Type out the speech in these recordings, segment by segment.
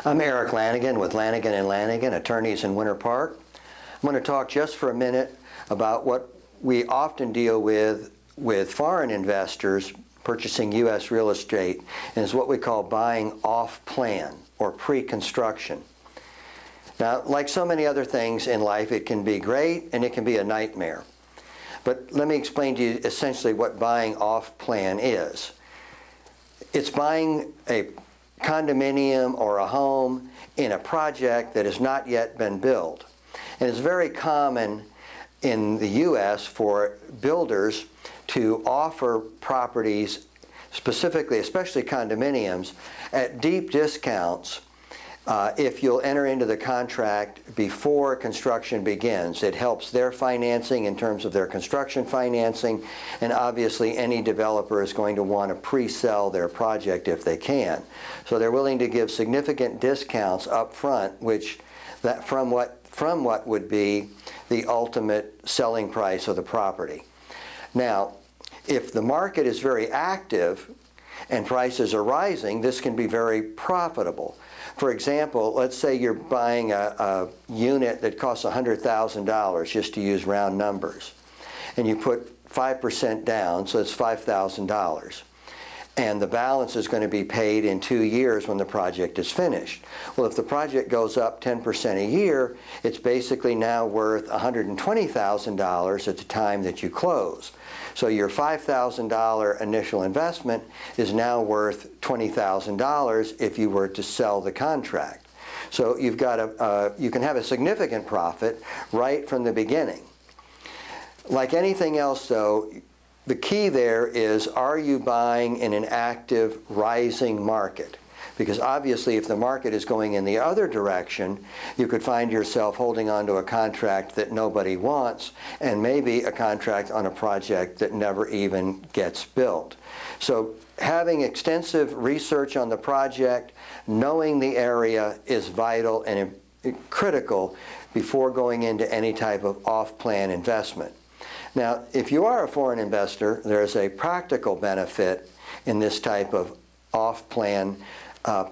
I'm Eric Lanigan with Lanigan&Lanigan, attorneys in Winter Park. I'm going to talk just for a minute about what we often deal with foreign investors purchasing U.S. real estate, and is what we call buying off-plan or pre-construction. Now, like so many other things in life, it can be great and it can be a nightmare. But let me explain to you essentially what buying off-plan is. It's buying a condominium or a home in a project that has not yet been built. And it's very common in the U.S. for builders to offer properties, specifically, especially condominiums, at deep discounts if you'll enter into the contract before construction begins. It helps their financing in terms of their construction financing, and obviously any developer is going to want to pre-sell their project if they can. So they're willing to give significant discounts up front, which from what would be the ultimate selling price of the property. Now, if the market is very active and prices are rising, this can be very profitable. For example, let's say you're buying a unit that costs $100,000, just to use round numbers, and you put 5% down, so it's $5,000. And the balance is going to be paid in 2 years when the project is finished. Well, if the project goes up 10% a year, it's basically now worth $120,000 at the time that you close. So your $5,000 initial investment is now worth $20,000 if you were to sell the contract. So you've got you can have a significant profit right from the beginning. Like anything else, though, the key there is, are you buying in an active rising market? Because obviously if the market is going in the other direction, you could find yourself holding on to a contract that nobody wants, and maybe a contract on a project that never even gets built. So having extensive research on the project, knowing the area is vital and critical before going into any type of off-plan investment. Now, if you are a foreign investor, there's a practical benefit in this type of off-plan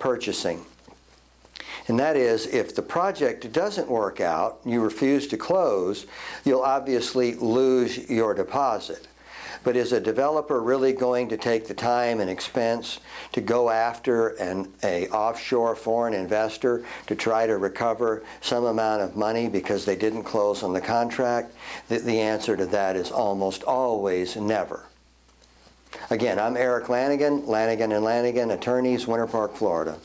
purchasing. And that is, if the project doesn't work out, you refuse to close, you'll obviously lose your deposit. But is a developer really going to take the time and expense to go after an offshore foreign investor to try to recover some amount of money because they didn't close on the contract? The answer to that is almost always never. Again, I'm Eric Lanigan, Lanigan&Lanigan, attorneys, Winter Park, Florida.